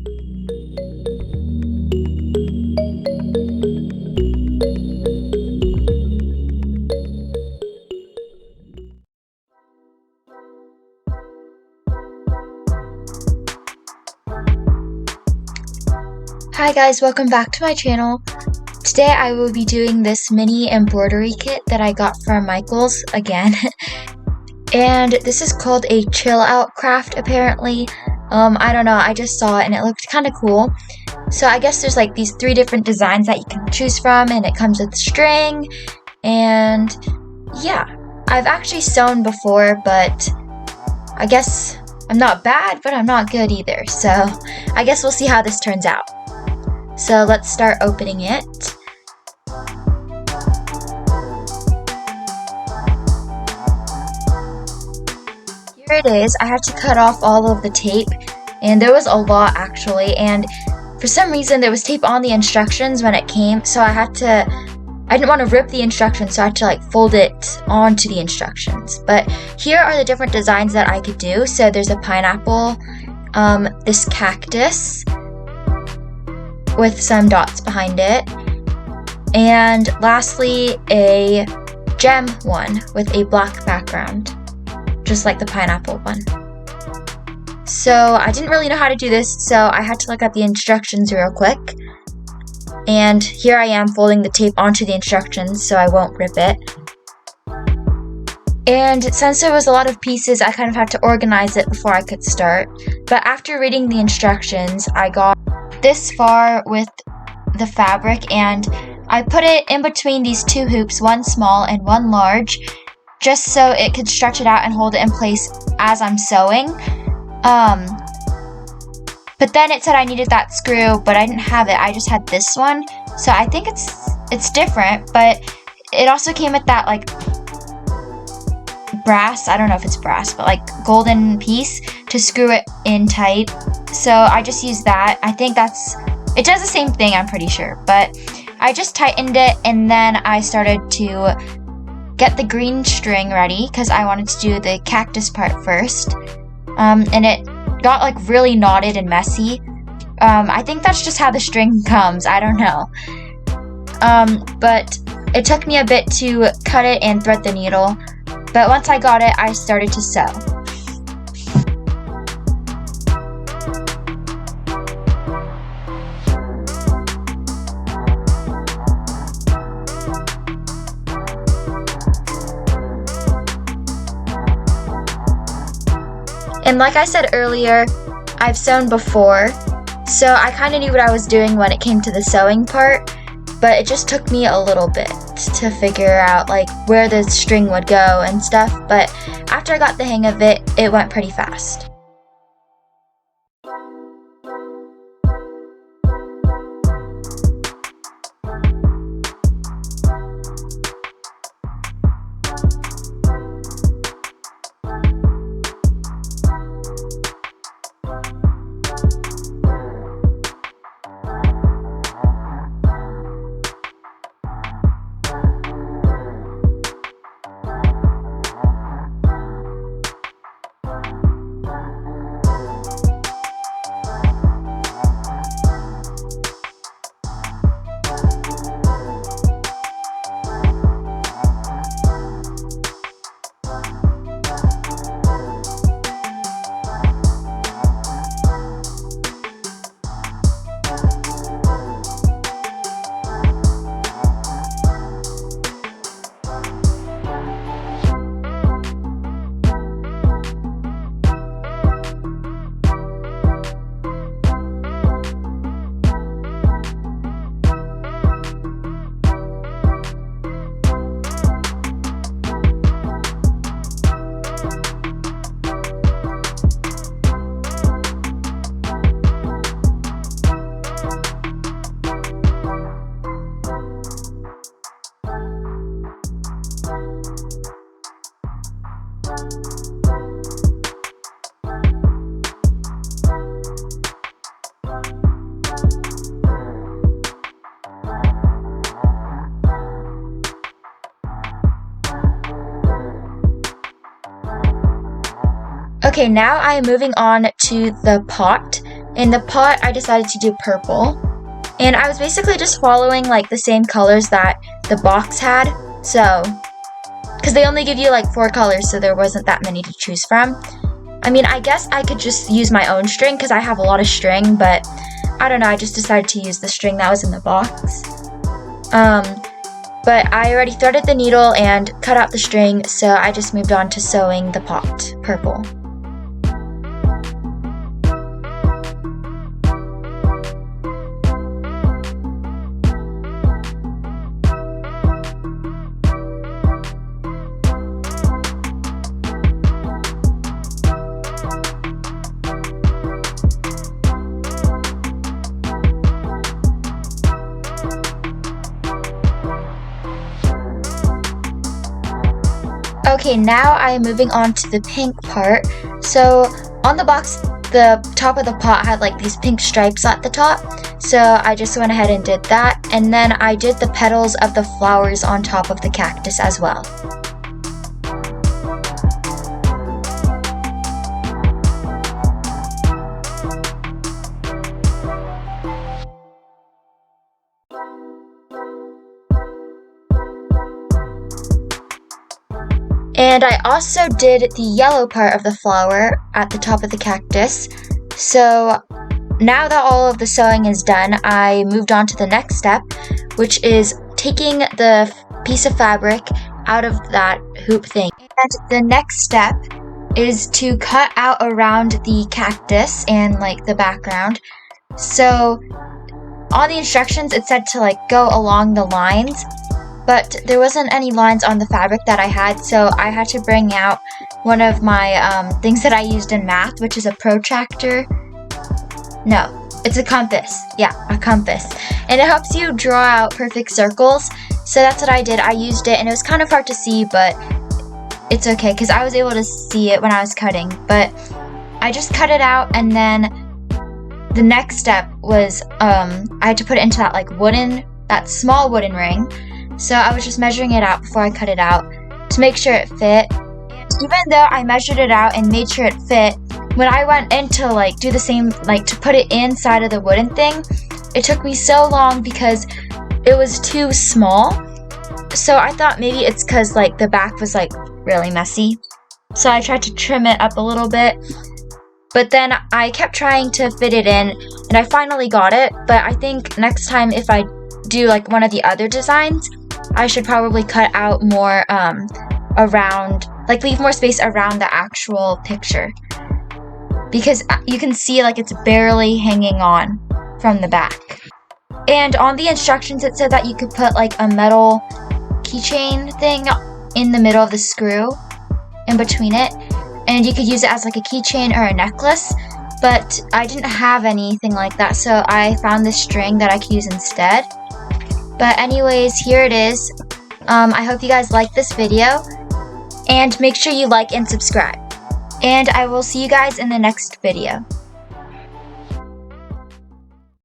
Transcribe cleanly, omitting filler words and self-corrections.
Hi guys, welcome back to my channel. Today I will be doing this mini embroidery kit that I got from Michael's again. And this is called a chill out craft apparently. I don't know, I just saw it and it looked kind of cool. So I guess there's like these 3 different designs that you can choose from, and it comes with string. And yeah, I've actually sewn before, but I guess I'm not bad, but I'm not good either. So I guess we'll see how this turns out. So let's start opening it. Here it is. I had to cut off all of the tape, and there was a lot actually, and for some reason there was tape on the instructions when it came, so I didn't want to rip the instructions, so I had to like fold it onto the instructions. But here are the different designs that I could do. So there's a pineapple, this cactus with some dots behind it, and lastly a gem one with a black background, just like the pineapple one. So I didn't really know how to do this, so I had to look at the instructions real quick, and here I am folding the tape onto the instructions so I won't rip it. And since there was a lot of pieces, I kind of had to organize it before I could start. But after reading the instructions, I got this far with the fabric, and I put it in between these 2 hoops, one small and one large, just so it could stretch it out and hold it in place as I'm sewing. But then it said I needed that screw, but I didn't have it. I just had this one, so I think it's different. But it also came with that like brass, I don't know if it's brass, but like golden piece to screw it in tight. So I just used that. I think it does the same thing, I'm pretty sure, but I just tightened it, and then I started to get the green string ready because I wanted to do the cactus part first. And it got like really knotted and messy. I think that's just how the string comes, I don't know. But it took me a bit to cut it and thread the needle, but once I got it, I started to sew. And like I said earlier, I've sewn before, so I kind of knew what I was doing when it came to the sewing part, but it just took me a little bit to figure out like where the string would go and stuff, but after I got the hang of it, it went pretty fast. Okay, now I am moving on to the pot. In the pot, I decided to do purple. And I was basically just following like the same colors that the box had. So, because they only give you like 4 colors, so there wasn't that many to choose from. I mean, I guess I could just use my own string because I have a lot of string, but I don't know, I just decided to use the string that was in the box. But I already threaded the needle and cut out the string, so I just moved on to sewing the pot purple. Okay, now I am moving on to the pink part. So on the box, the top of the pot had like these pink stripes at the top. So I just went ahead and did that. And then I did the petals of the flowers on top of the cactus as well. And I also did the yellow part of the flower at the top of the cactus. So now that all of the sewing is done, I moved on to the next step, which is taking the piece of fabric out of that hoop thing. And the next step is to cut out around the cactus and like the background. So on the instructions, it said to like go along the lines, but there wasn't any lines on the fabric that I had, so I had to bring out one of my things that I used in math, which is a protractor. No, it's a compass. Yeah, a compass. And it helps you draw out perfect circles. So that's what I did. I used it, and it was kind of hard to see, but it's okay, because I was able to see it when I was cutting. But I just cut it out, and then the next step was I had to put it into that like that small wooden ring. So I was just measuring it out before I cut it out to make sure it fit. Even though I measured it out and made sure it fit, when I went in to like do the same, like to put it inside of the wooden thing, it took me so long because it was too small. So I thought maybe it's because like the back was like really messy. So I tried to trim it up a little bit. But then I kept trying to fit it in, and I finally got it. But I think next time if I do like one of the other designs, I should probably cut out more around, like leave more space around the actual picture, because you can see like it's barely hanging on from the back. And on the instructions it said that you could put like a metal keychain thing in the middle of the screw in between it, and you could use it as like a keychain or a necklace, but I didn't have anything like that, so I found this string that I could use instead. But anyways, here it is. I hope you guys like this video, and make sure you like and subscribe. And I will see you guys in the next video.